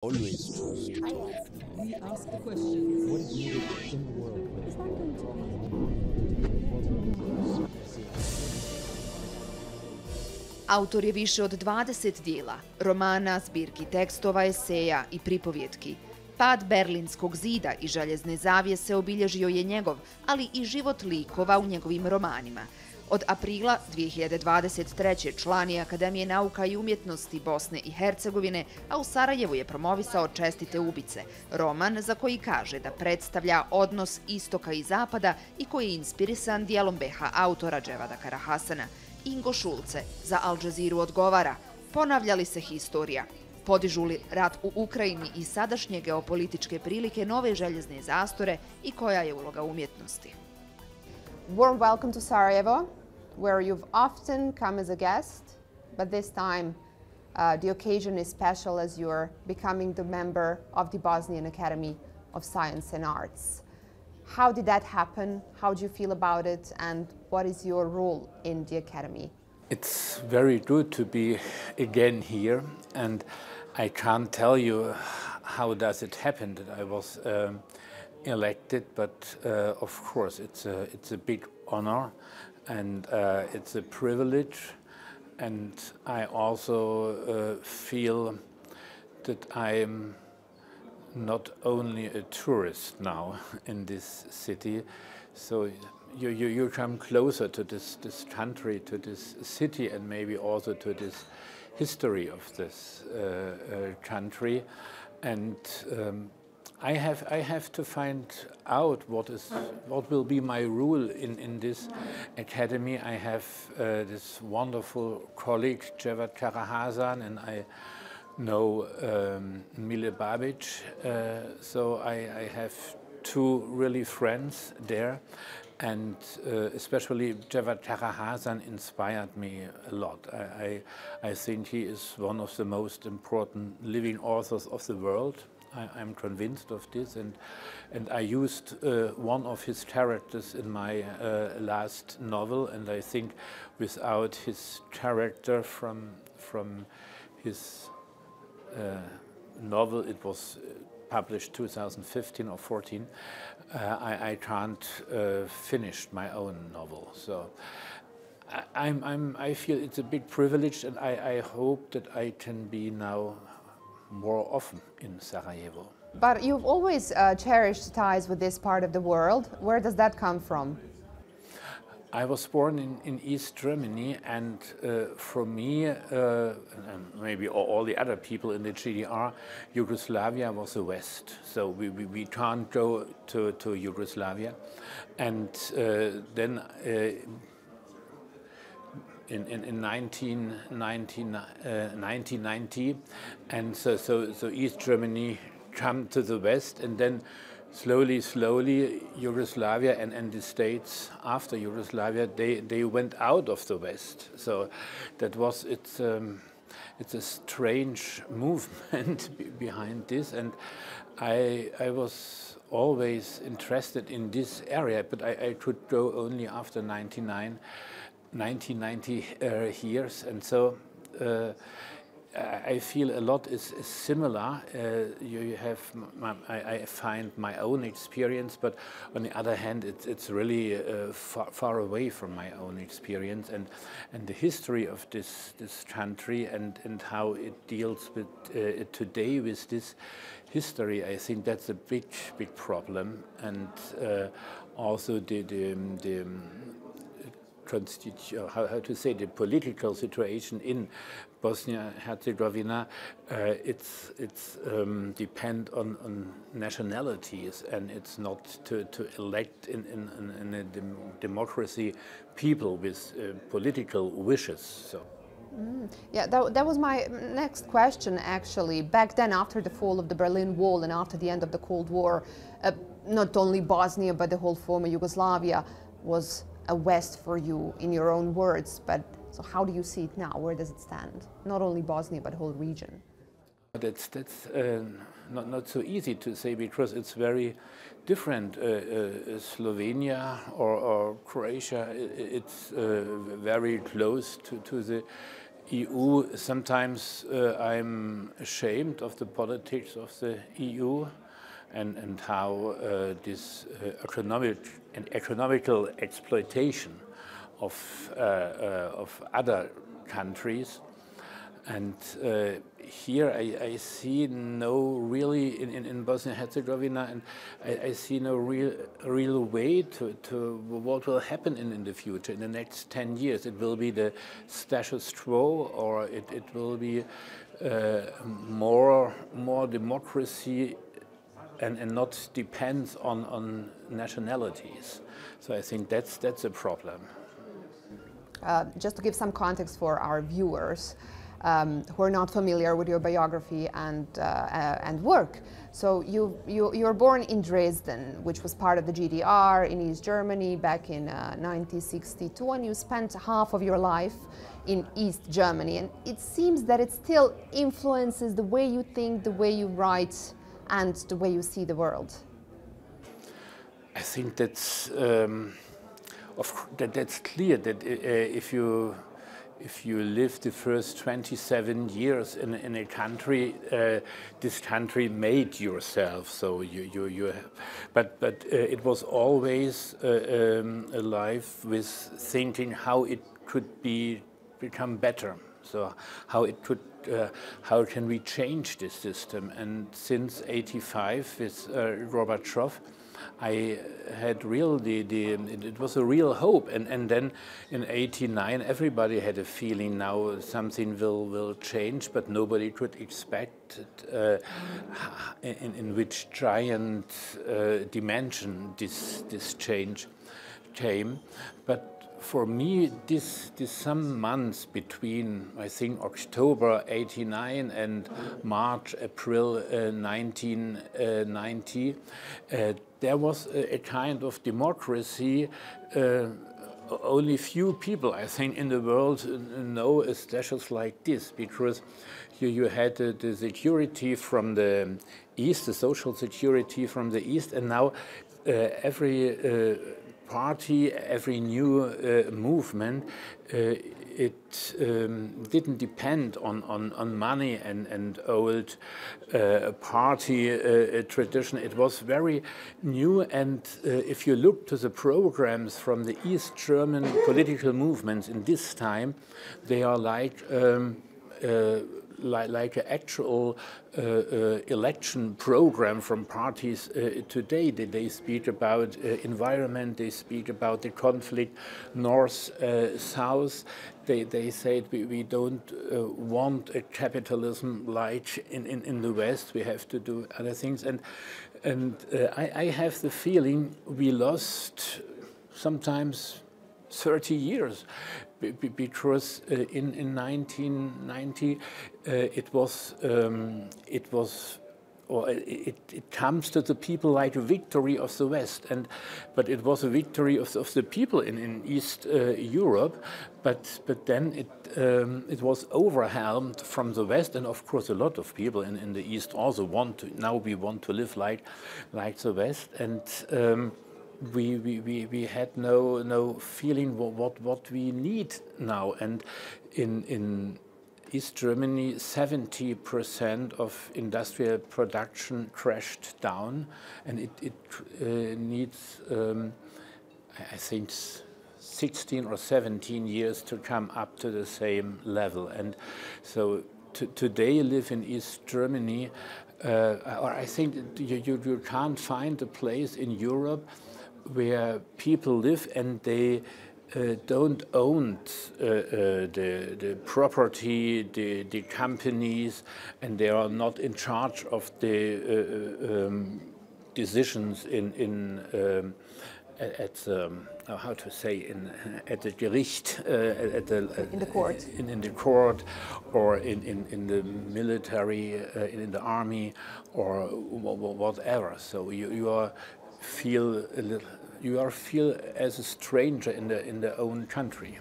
Always trust. We ask the questions. What is needed in the world? Autor je više od 20 djela, romana, zbirki tekstova, eseja i pripovjetki. Pad Berlinskog zida i željezne zavjese obilježio je njegov, ali i život likova u njegovim romanima. Od aprila 2023. član je Akademije nauka i umjetnosti Bosne i Hercegovine, a u Sarajevu je promovisao Čestite ubice, roman za koji kaže da predstavlja odnos istoka i zapada i koji je inspirisan djelom BH autora Dževada Karahasana. Ingo Schulze za Al Jazeeru odgovara: ponavlja li se historija? Podižu li rat u Ukrajini i sadašnje geopolitičke prilike nove željezne zastore i koja je uloga umjetnosti? Warm welcome to Sarajevo, where you've often come as a guest, but this time the occasion is special as you're becoming the member of the Bosnian Academy of Science and Arts. How did that happen? How do you feel about it? And what is your role in the Academy? It's very good to be again here, and I can't tell you how does it happen that I was elected, but of course it's a big honor, and it's a privilege, and I also feel that I'm not only a tourist now in this city, so you come closer to this country, to this city, and maybe also to this history of this country, and I have to find out what will be my role in this academy. I have this wonderful colleague Dževad Karahasan, and I know Mile Babić, so I have two really friends there, and especially Dževad Karahasan inspired me a lot. I think he is one of the most important living authors of the world. I'm convinced of this, and I used one of his characters in my last novel, and I think without his character from his novel, it was published 2015 or 14, I can't finish my own novel. So I feel it's a big privilege, and I hope that I can be now more often in Sarajevo. But you've always cherished ties with this part of the world. Where does that come from? I was born in East Germany, and for me, and maybe all the other people in the GDR, Yugoslavia was the West. So we can't go to Yugoslavia. And then in 1990, and so East Germany come to the West, and then slowly Yugoslavia and the states after Yugoslavia, they went out of the West. So that was it's a strange movement behind this, and I was always interested in this area, but I could go only after 1990 years, and so I feel a lot is similar. You have, I find my own experience, but on the other hand, it's really far away from my own experience, and the history of this country and how it deals with today with this history. I think that's a big problem, and also the how to say, the political situation in Bosnia-Herzegovina, it's depend on nationalities, and it's not to elect in a democracy people with political wishes. So. Yeah, that was my next question, actually. Back then, after the fall of the Berlin Wall and after the end of the Cold War, not only Bosnia but the whole former Yugoslavia was a West for you, in your own words. But so how do you see it now? Where does it stand? Not only Bosnia, but the whole region. That's not so easy to say, because it's very different. Slovenia or Croatia, it's very close to the EU, sometimes I'm ashamed of the politics of the EU and how this economical exploitation of other countries. And here I see no really, in Bosnia and Herzegovina, and I see no real way to what will happen in the future, in the next 10 years. It will be the status quo, or it will be more democracy and not depends on nationalities. So I think that's a problem. Just to give some context for our viewers who are not familiar with your biography and work. So you were born in Dresden, which was part of the GDR in East Germany back in 1962, and you spent half of your life in East Germany. And it seems that it still influences the way you think, the way you write, and the way you see the world. I think that's that's clear that if you live the first 27 years in a country, this country made yourself. So but it was always a life with thinking how it could become better. So how can we change this system? And since '85 with Gorbachev, I had it was a real hope, and then in '89 everybody had a feeling now something will change, but nobody could expect in which giant dimension this change came. But for me, this some months between, I think, October '89 and March, April 1990, there was a kind of democracy. Only few people, I think, in the world know a status like this, because you had the security from the East, the social security from the East, and now every party, every new movement, it didn't depend on money and old party tradition. It was very new, and if you look to the programs from the East German political movements in this time, they are like an actual election program from parties today. They speak about environment, they speak about the conflict, north, south. They said we don't want a capitalism like in the West. We have to do other things. And I have the feeling we lost sometimes 30 years. Because in 1990 it comes to the people like a victory of the West, but it was a victory of the people in East Europe, but then it was overwhelmed from the West, and of course a lot of people in the East also want to live like the West, and we had no feeling what we need now. And in East Germany, 70% of industrial production crashed down, and it needs, I think, 16 or 17 years to come up to the same level. And so today live in East Germany, or I think you can't find a place in Europe where people live and they don't own the property, the companies, and they are not in charge of the decisions at the how to say at the Gericht, in the court, in the court, or in the military, in the army, or whatever. So you feel as a stranger in their own country.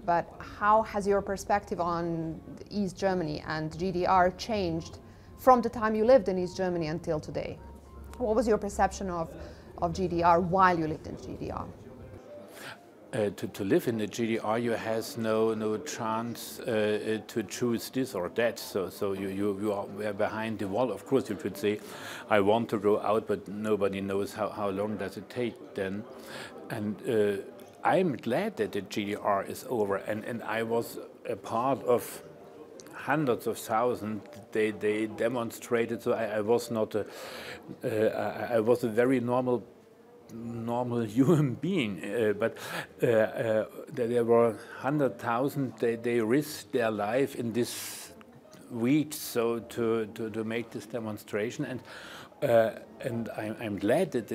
But how has your perspective on East Germany and GDR changed from the time you lived in East Germany until today? What was your perception of GDR while you lived in GDR? to live in the GDR, you has no chance to choose this or that. So you are behind the wall. Of course, you could say, I want to go out, but nobody knows how long does it take then. And I'm glad that the GDR is over, and I was a part of hundreds of thousands. They demonstrated. So I was not I was a very normal human being, but there were 100,000. They risked their life in this week, so to make this demonstration, and I'm glad that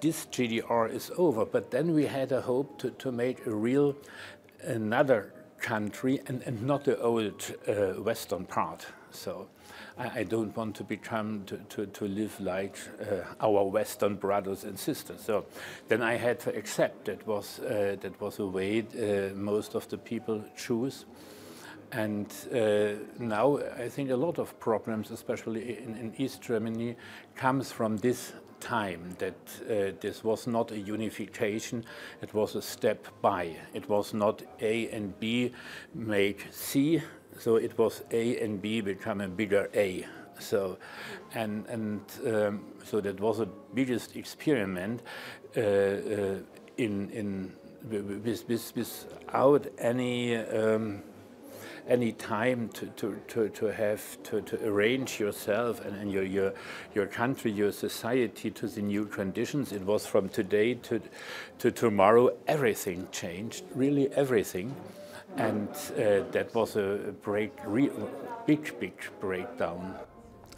this GDR is over. But then we had a hope to make another country, and not the old western part. So I don't want to become to live like our Western brothers and sisters. So then I had to accept that was a way most of the people choose. And now I think a lot of problems, especially in East Germany, comes from this time, that this was not a unification, it was a step by. It was not A and B make C, so it was A and B become a bigger A. So, so that was the biggest experiment without any time to have to arrange yourself and your country, your society to the new conditions. It was from today to tomorrow. Everything changed, really everything, and that was a big breakdown.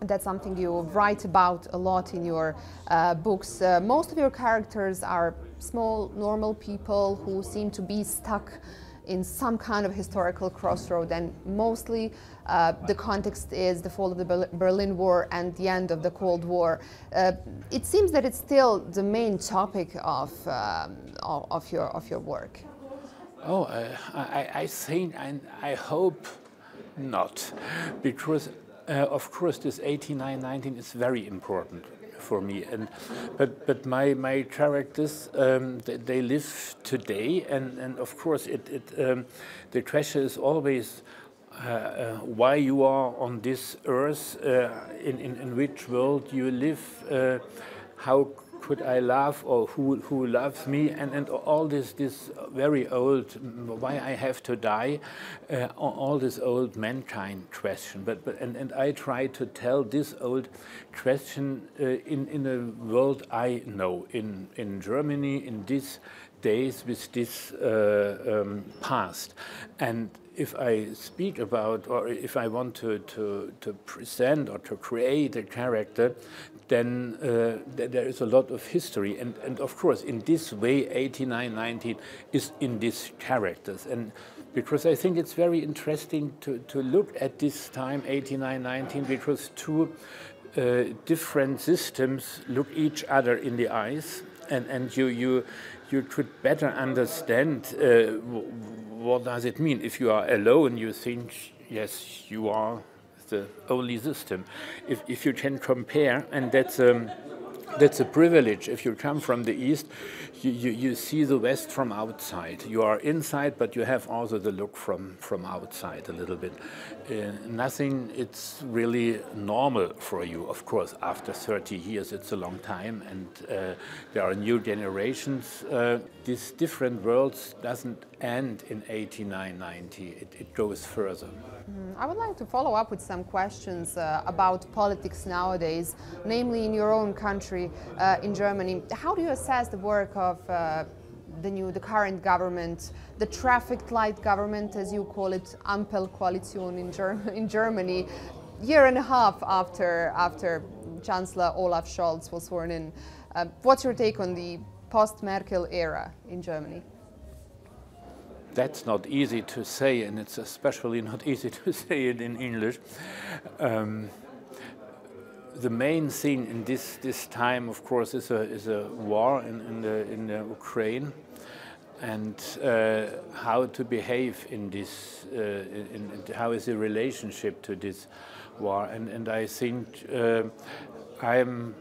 That's something you write about a lot in your books. Most of your characters are small, normal people who seem to be stuck in some kind of historical crossroad, and mostly the context is the fall of the Berlin Wall and the end of the Cold War. It seems that it's still the main topic of your work. Oh, I think, and I hope not, because of course this 1819 is very important for me, but my characters, they live today, and of course the question is always why you are on this earth, in which world you live, how could I love, or who loves me, and all this very old, why I have to die, all this old mankind question. And I try to tell this old question in a world I know, in Germany, in these days, with this past. And if I speak about, or if I want to present or to create a character, then there is a lot of history. And of course, in this way, 1819 is in these characters. And because I think it's very interesting to look at this time, 1819, because two different systems look each other in the eyes, and you could better understand what does it mean. If you are alone, you think, yes, you are the only system. If you can compare, and that's a privilege. If you come from the East, you see the West from outside. You are inside, but you have also the look from outside a little bit. Nothing, it's really normal for you. Of course, after 30 years, it's a long time, and there are new generations. These different worlds doesn't end in 1890. It goes further. I would like to follow up with some questions about politics nowadays, namely in your own country, in Germany. How do you assess the work of the current government, the traffic light government, as you call it, Ampelkoalition in Germany, year and a half after Chancellor Olaf Scholz was sworn in? What's your take on the post-Merkel era in Germany? That's not easy to say, and it's especially not easy to say it in English. The main thing in this time, of course, is a war in the Ukraine, and how to behave in this, how is the relationship to this war. And I think I'm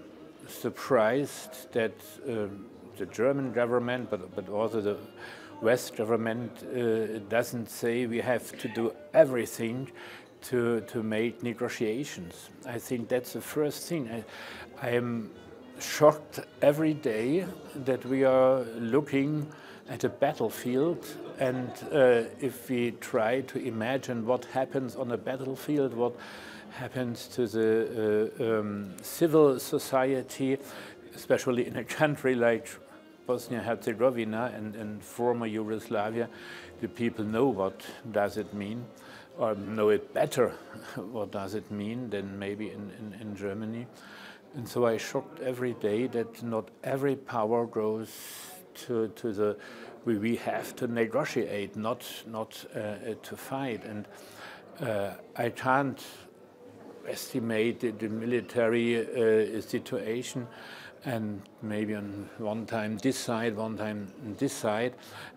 surprised that the German government, but also the West government doesn't say we have to do everything to make negotiations. I think that's the first thing. I am shocked every day that we are looking at a battlefield, and if we try to imagine what happens on a battlefield, what happens to the civil society, especially in a country like Bosnia-Herzegovina and former Yugoslavia, the people know what does it mean, or know it better what does it mean than maybe in Germany. And so I shocked every day that not every power goes to the, we have to negotiate, not to fight. And I can't estimate the military situation, and maybe on one time this side, one time this side.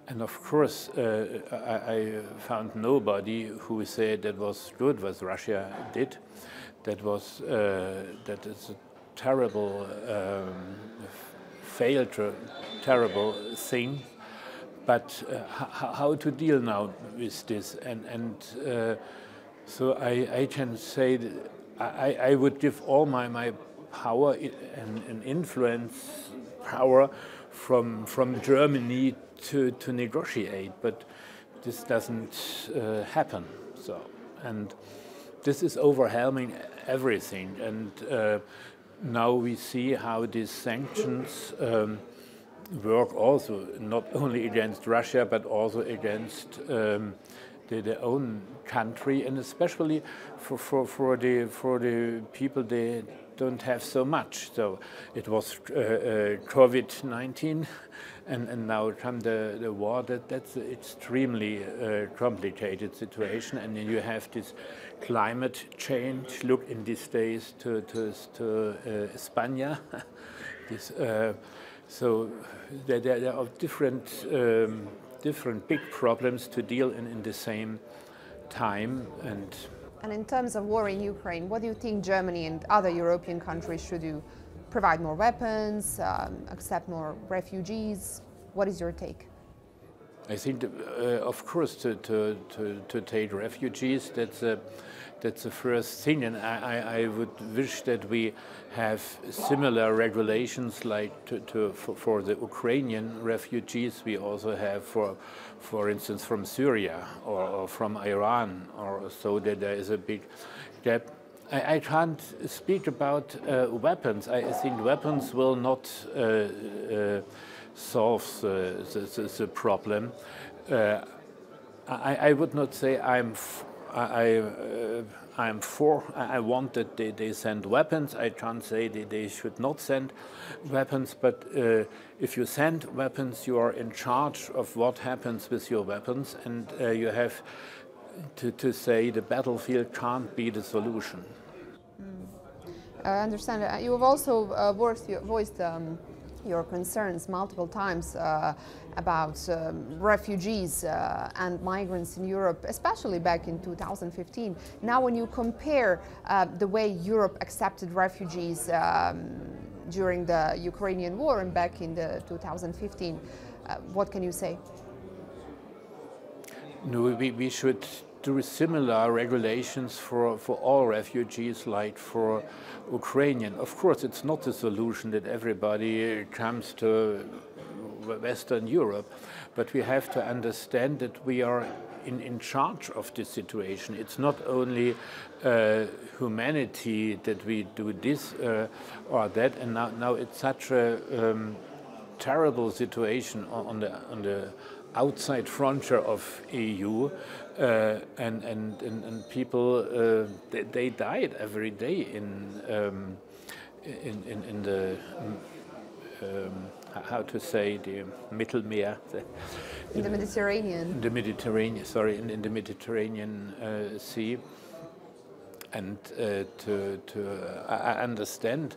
And of course, I found nobody who said that was good what Russia did. That was that is a terrible failed, terrible thing. But how to deal now with this? And so I can say that I would give all my power and influence power from Germany to negotiate, but this doesn't happen. So, and this is overwhelming everything. And now we see how these sanctions work also not only against Russia but also against their own country, and especially for the people they don't have so much. So it was COVID-19, and now come the war. That's an extremely complicated situation, and then you have this climate change. Look in these days to España. This, so there are different big problems to deal in the same time. And in terms of war in Ukraine, what do you think Germany and other European countries should do? Provide more weapons, accept more refugees? What is your take? I think, of course, to take refugees, that's the first thing, and I would wish that we have similar regulations like for the Ukrainian refugees we also have for instance, from Syria or from Iran, or so that there is a big gap. I can't speak about weapons. I think weapons will not solve the problem. I would not say I want that they send weapons. I can't say they should not send weapons, but if you send weapons, you are in charge of what happens with your weapons, and you have to say the battlefield can't be the solution. I understand. You have also voiced your concerns multiple times about refugees and migrants in Europe, especially back in 2015. Now, when you compare the way Europe accepted refugees during the Ukrainian war and back in the 2015, what can you say? No, we should do similar regulations for all refugees like for Ukrainian. Of course, it's not the solution that everybody comes to Western Europe, but we have to understand that we are in charge of this situation. It's not only humanity that we do this or that, and now it's such a terrible situation on the outside frontier of EU, and people they died every day in the how to say, the Mittelmeer, in the Mediterranean. The Mediterranean, sorry, in the Mediterranean Sea, and I understand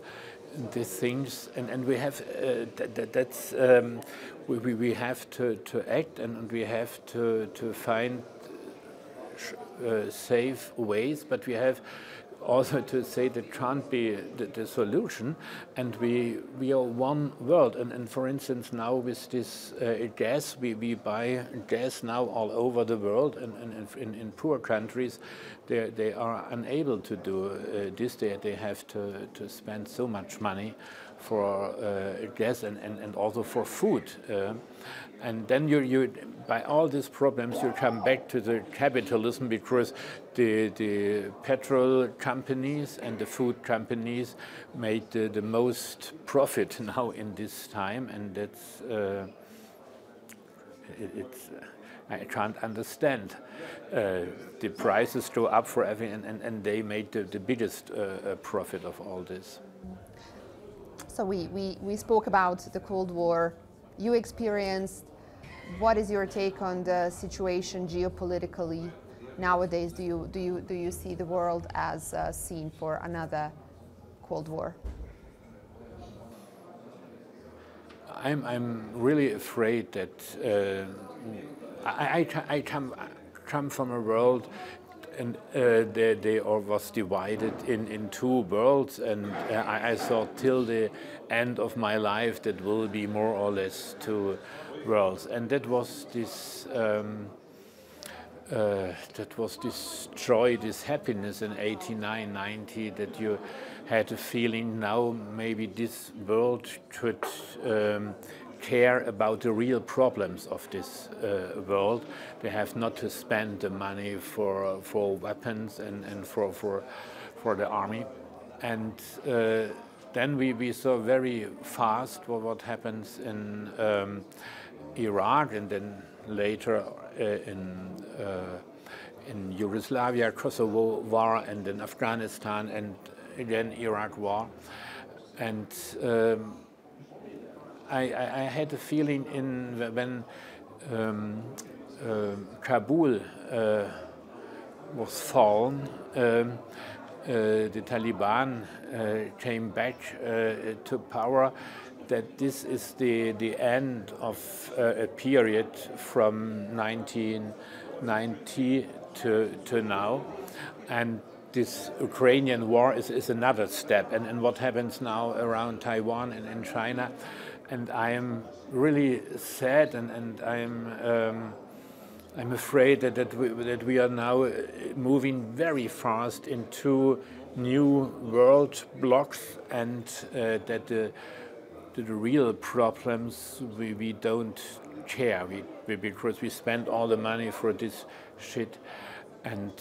these things, and we have that's we have to act, and we have to find safe ways, but we have also to say that can't be the solution, and we are one world. And for instance, now with this gas, we buy gas now all over the world, and in poor countries, they are unable to do this. They have to spend so much money for gas and also for food. And then you by all these problems, you come back to the capitalism, because the petrol companies and the food companies made the most profit now in this time, and that's I can't understand. The prices go up for everything, and they made the biggest profit of all this. So we spoke about the Cold War. You experienced. What is your take on the situation geopolitically nowadays? Do you see the world as a scene for another Cold War? I'm really afraid that I come from a world, and they all was divided in two worlds, and I thought till the end of my life that will be more or less two worlds, and that was this joy, this happiness in 89, 90, that you had a feeling now maybe this world could care about the real problems of this world. They have not to spend the money for weapons and for the army. And then we saw very fast what happens in Iraq, and then later in Yugoslavia, Kosovo war, and then Afghanistan, and again Iraq war. And I had a feeling when Kabul was fallen, the Taliban came back to power, that this is the end of a period from 1990 to now, and this Ukrainian war is another step, and what happens now around Taiwan and in China, and I am really sad, and I'm afraid that we are now moving very fast into new world blocks, and that the real problems we don't care, because we spend all the money for this shit. And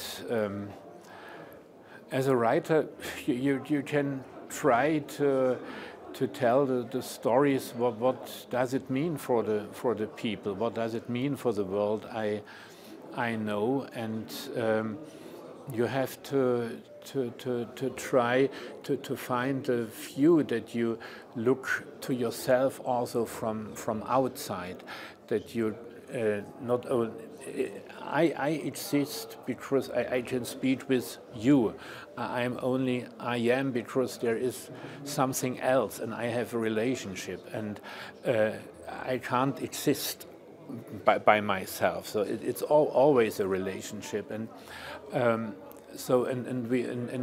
as a writer, you can try to tell the stories. What does it mean for the people? What does it mean for the world? I know, and you have to try to find a view that you look to yourself also from outside, that you not only I exist because I can speak with you. I am because there is something else, and I have a relationship, and I can't exist by myself. So it's always a relationship, and so and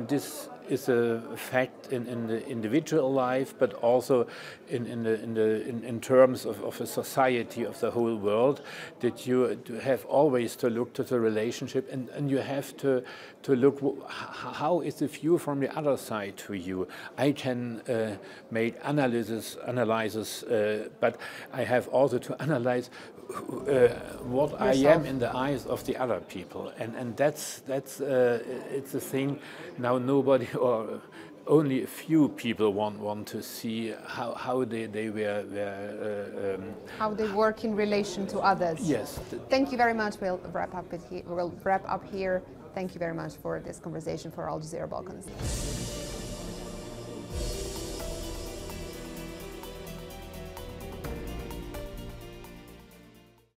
this is a fact in the individual life, but also in terms of a society, of the whole world, that you have always to look to the relationship, and you have to look how is the view from the other side to you. I can make analysis, but I have also to analyze what yourself. I am in the eyes of the other people, and that's it's a thing now. Nobody or only a few people want to see how they were how they work in relation to others. Yes. Thank you very much. We'll wrap up here. Thank you very much for this conversation for Al Jazeera Balkans.